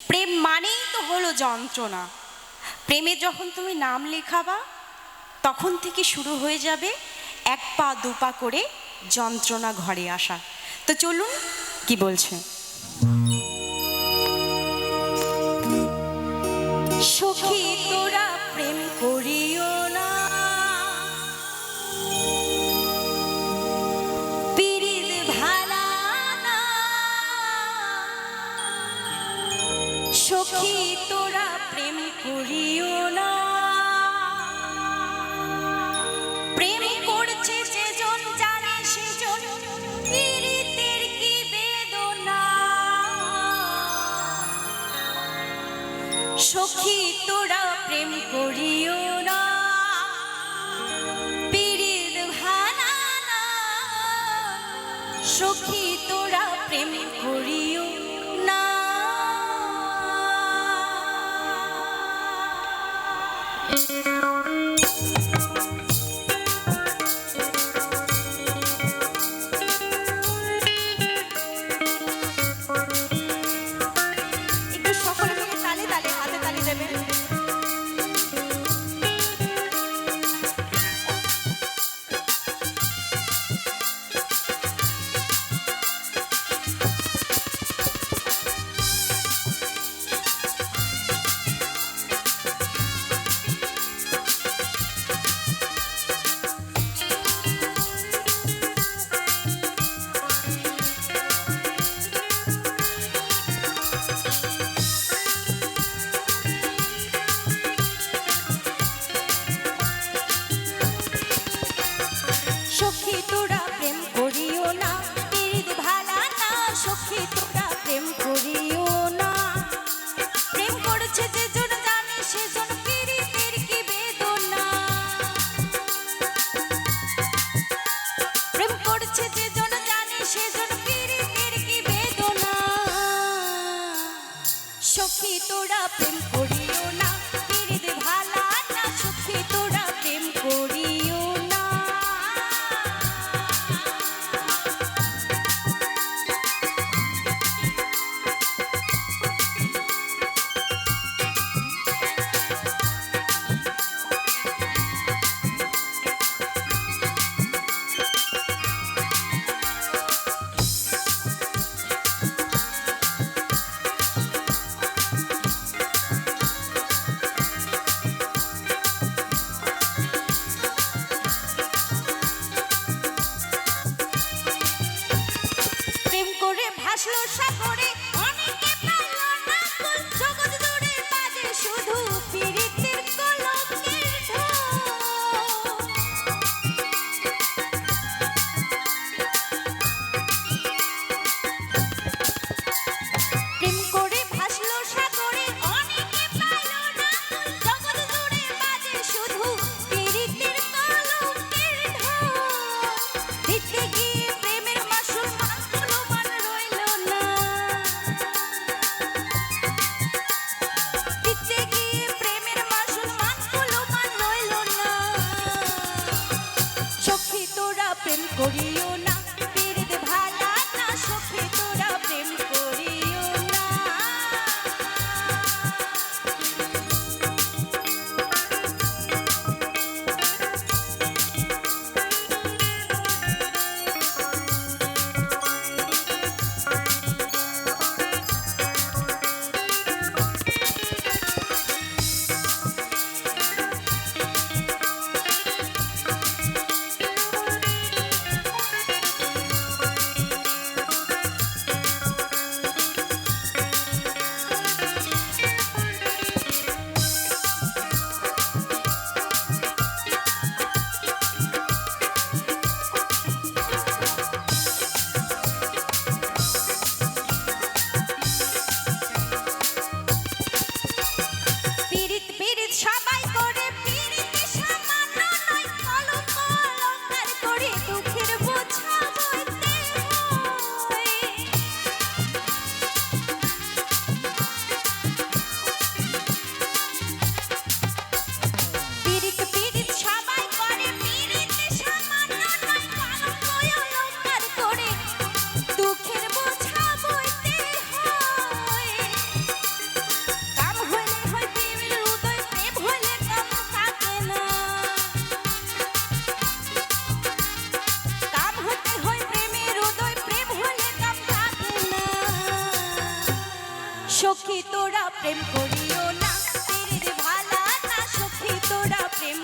প্রেম মানেই তো হলো যন্ত্রণা। প্রেমে যখন তুমি নাম লেখাবা তখন থেকে শুরু হয়ে যাবে এক পা দুপা করে যন্ত্রণা ঘরে আসা। তো চলুন কি বলছে। সখী তোরা প্রেম করিও না, পীড়িত ভালা না। সখী তোরা প্রেম করিও না, প্রেম করছে যেজন জানে সেজন পীড়িতের কি বেদনা। সখী তোরা প্রেম করিও না, পীড়িত ভালা না। সখী তোরা প্রেম করিও না। একটু সকলে মিলে তালে তালে হাতে তালি দেবেন। সখী তোরা প্রেম করিও না, পীড়িত ভালা না। সখী তোরা প্রেম করিও না, প্রেম করছে যেজন জানে সেজন পীড়িতের কি বেদনা। প্রেম করছে যেজন জানে সেজন পীড়িতের কি বেদনা। সখী তোরা প্রেম করিও না, পীড়িত ভালা না। সখী তোরা প্রেম করিও না। সখী তোরা প্রেম করিও না, পীরের ভালা না সখী তোরা প্রেম